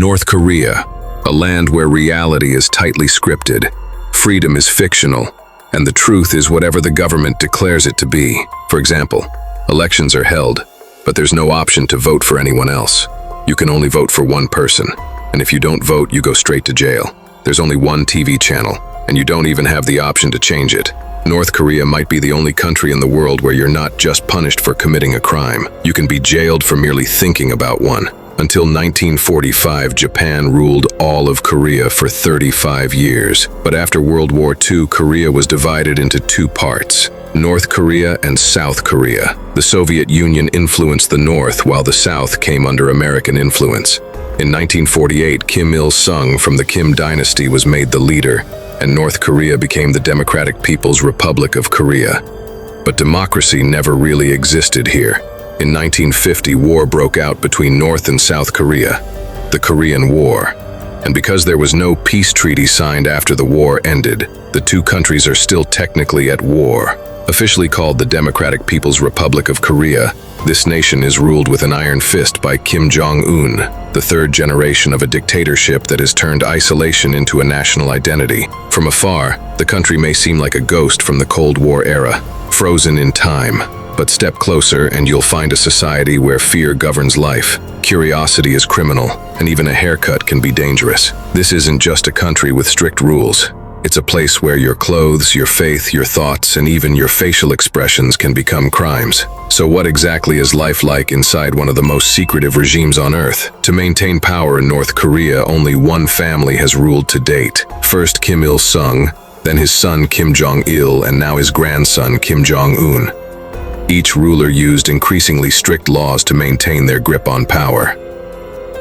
North Korea, a land where reality is tightly scripted, freedom is fictional, and the truth is whatever the government declares it to be. For example, elections are held, but there's no option to vote for anyone else. You can only vote for one person, and if you don't vote, you go straight to jail. There's only one TV channel, and you don't even have the option to change it. North Korea might be the only country in the world where you're not just punished for committing a crime. You can be jailed for merely thinking about one. Until 1945, Japan ruled all of Korea for 35 years. But after World War II, Korea was divided into two parts: North Korea and South Korea. The Soviet Union influenced the North, while the South came under American influence. In 1948, Kim Il-sung from the Kim dynasty was made the leader, and North Korea became the Democratic People's Republic of Korea. But democracy never really existed here. In 1950, war broke out between North and South Korea, the Korean War. And because there was no peace treaty signed after the war ended, the two countries are still technically at war. Officially called the Democratic People's Republic of Korea, this nation is ruled with an iron fist by Kim Jong-un, the third generation of a dictatorship that has turned isolation into a national identity. From afar, the country may seem like a ghost from the Cold War era, frozen in time. But step closer and you'll find a society where fear governs life, curiosity is criminal, and even a haircut can be dangerous. This isn't just a country with strict rules. It's a place where your clothes, your faith, your thoughts, and even your facial expressions can become crimes. So what exactly is life like inside one of the most secretive regimes on Earth? To maintain power in North Korea, only one family has ruled to date. First Kim Il-sung, then his son Kim Jong-il, and now his grandson Kim Jong-un. Each ruler used increasingly strict laws to maintain their grip on power.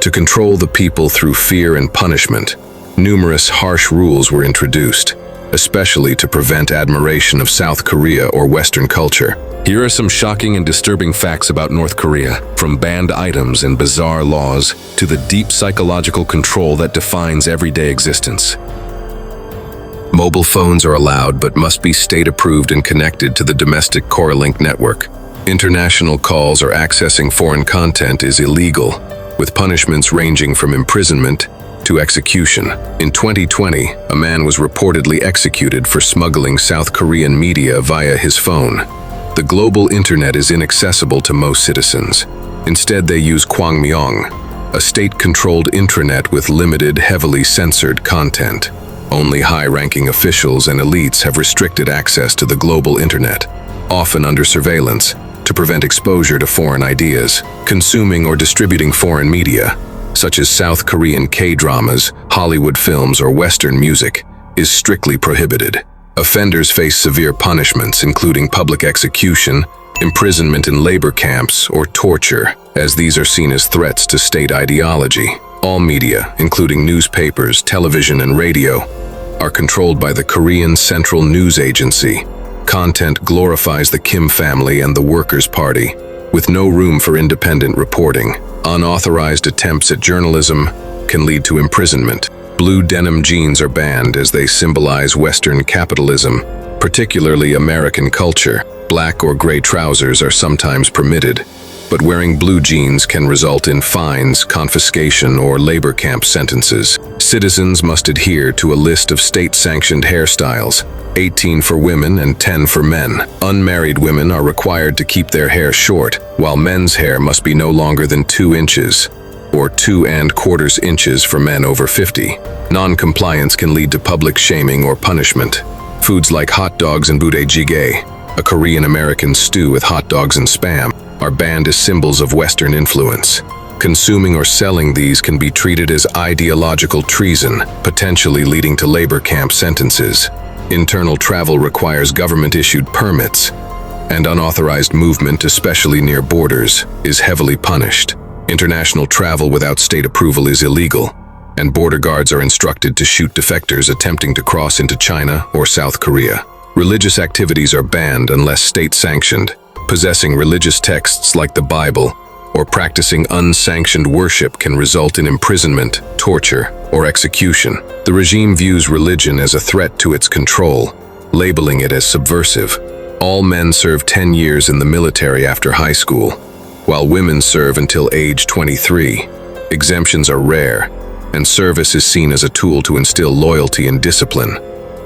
To control the people through fear and punishment, numerous harsh rules were introduced, especially to prevent admiration of South Korea or Western culture. Here are some shocking and disturbing facts about North Korea, from banned items and bizarre laws to the deep psychological control that defines everyday existence. Mobile phones are allowed but must be state-approved and connected to the domestic Corelink network. International calls or accessing foreign content is illegal, with punishments ranging from imprisonment to execution. In 2020, a man was reportedly executed for smuggling South Korean media via his phone. The global internet is inaccessible to most citizens. Instead, they use Kwangmyong, a state-controlled intranet with limited, heavily censored content. Only high-ranking officials and elites have restricted access to the global internet, often under surveillance, to prevent exposure to foreign ideas. Consuming or distributing foreign media, such as South Korean K-dramas, Hollywood films, or Western music, is strictly prohibited. Offenders face severe punishments, including public execution, imprisonment in labor camps, or torture, as these are seen as threats to state ideology. All media, including newspapers, television, and radio, are controlled by the Korean Central News Agency. Content glorifies the Kim family and the Workers' Party, with no room for independent reporting. Unauthorized attempts at journalism can lead to imprisonment. Blue denim jeans are banned as they symbolize Western capitalism, particularly American culture. Black or gray trousers are sometimes permitted, but wearing blue jeans can result in fines, confiscation, or labor camp sentences. Citizens must adhere to a list of state-sanctioned hairstyles, 18 for women and 10 for men. Unmarried women are required to keep their hair short, while men's hair must be no longer than 2 inches, or 2¼ inches for men over 50. Non-compliance can lead to public shaming or punishment. Foods like hot dogs and budae jjigae, a Korean-American stew with hot dogs and spam, are banned as symbols of Western influence. Consuming or selling these can be treated as ideological treason, potentially leading to labor camp sentences. Internal travel requires government-issued permits, and unauthorized movement, especially near borders, is heavily punished. International travel without state approval is illegal, and border guards are instructed to shoot defectors attempting to cross into China or South Korea. Religious activities are banned unless state-sanctioned. Possessing religious texts like the Bible or practicing unsanctioned worship can result in imprisonment, torture, or execution. The regime views religion as a threat to its control, labeling it as subversive. All men serve 10 years in the military after high school, while women serve until age 23. Exemptions are rare, and service is seen as a tool to instill loyalty and discipline,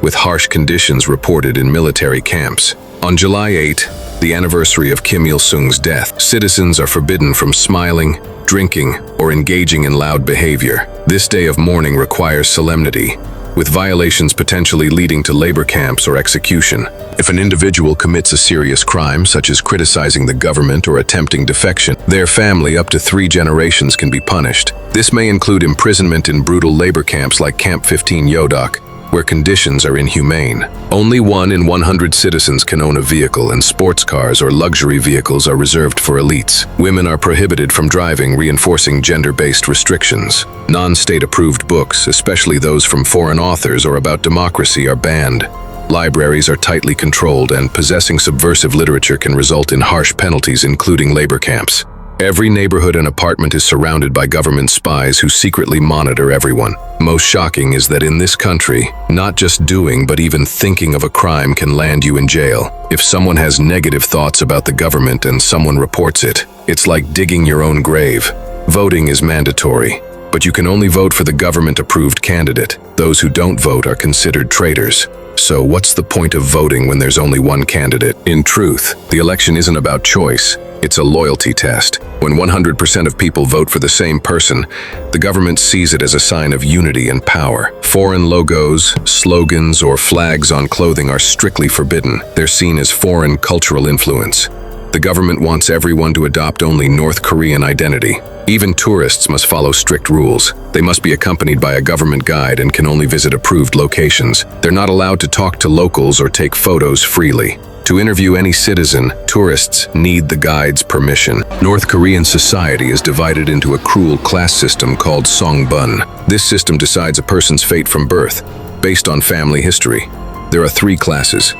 with harsh conditions reported in military camps. On July 8, the anniversary of Kim Il-sung's death, citizens are forbidden from smiling, drinking, or engaging in loud behavior. This day of mourning requires solemnity, with violations potentially leading to labor camps or execution. If an individual commits a serious crime, such as criticizing the government or attempting defection, their family up to 3 generations can be punished. This may include imprisonment in brutal labor camps like Camp 15 Yodok, where conditions are inhumane. Only 1 in 100 citizens can own a vehicle, and sports cars or luxury vehicles are reserved for elites. Women are prohibited from driving, reinforcing gender-based restrictions. Non-state-approved books, especially those from foreign authors or about democracy, are banned. Libraries are tightly controlled, and possessing subversive literature can result in harsh penalties, including labor camps. Every neighborhood and apartment is surrounded by government spies who secretly monitor everyone. Most shocking is that in this country, not just doing but even thinking of a crime can land you in jail. If someone has negative thoughts about the government and someone reports it, it's like digging your own grave. Voting is mandatory, but you can only vote for the government-approved candidate. Those who don't vote are considered traitors. So what's the point of voting when there's only one candidate? In truth, the election isn't about choice. It's a loyalty test. When 100% of people vote for the same person, the government sees it as a sign of unity and power. Foreign logos, slogans, or flags on clothing are strictly forbidden. They're seen as foreign cultural influence. The government wants everyone to adopt only North Korean identity. Even tourists must follow strict rules. They must be accompanied by a government guide and can only visit approved locations. They're not allowed to talk to locals or take photos freely. To interview any citizen, tourists need the guide's permission. North Korean society is divided into a cruel class system called Songbun. This system decides a person's fate from birth, based on family history. There are 3 classes: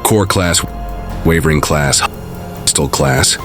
core class, wavering class, hostile class.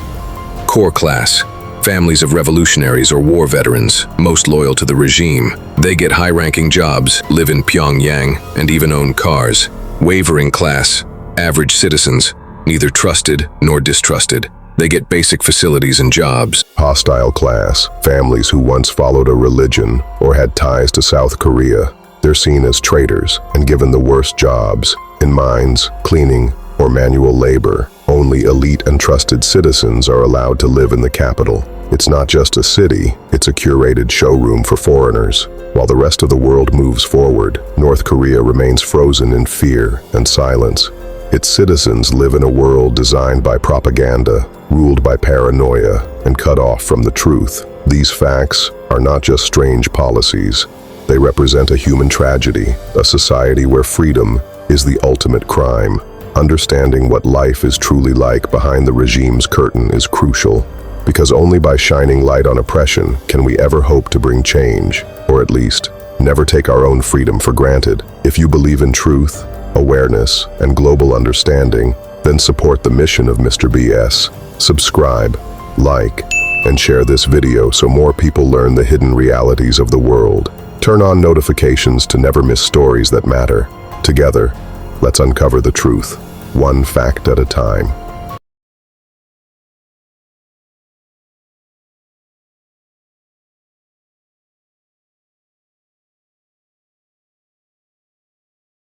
Core class, families of revolutionaries or war veterans, most loyal to the regime. They get high-ranking jobs, live in Pyongyang, and even own cars. Wavering class, average citizens, neither trusted nor distrusted. They get basic facilities and jobs. Hostile class, families who once followed a religion or had ties to South Korea. They're seen as traitors and given the worst jobs, in mines, cleaning, or manual labor. Only elite and trusted citizens are allowed to live in the capital. It's not just a city, it's a curated showroom for foreigners. While the rest of the world moves forward, North Korea remains frozen in fear and silence. Its citizens live in a world designed by propaganda, ruled by paranoia, and cut off from the truth. These facts are not just strange policies. They represent a human tragedy, a society where freedom is the ultimate crime. Understanding what life is truly like behind the regime's curtain is crucial, because only by shining light on oppression can we ever hope to bring change, or at least never take our own freedom for granted. If you believe in truth, awareness, and global understanding, then support the mission of MrBS. Subscribe, like, and share this video so more people learn the hidden realities of the world. Turn on notifications to never miss stories that matter. Together, let's uncover the truth, one fact at a time.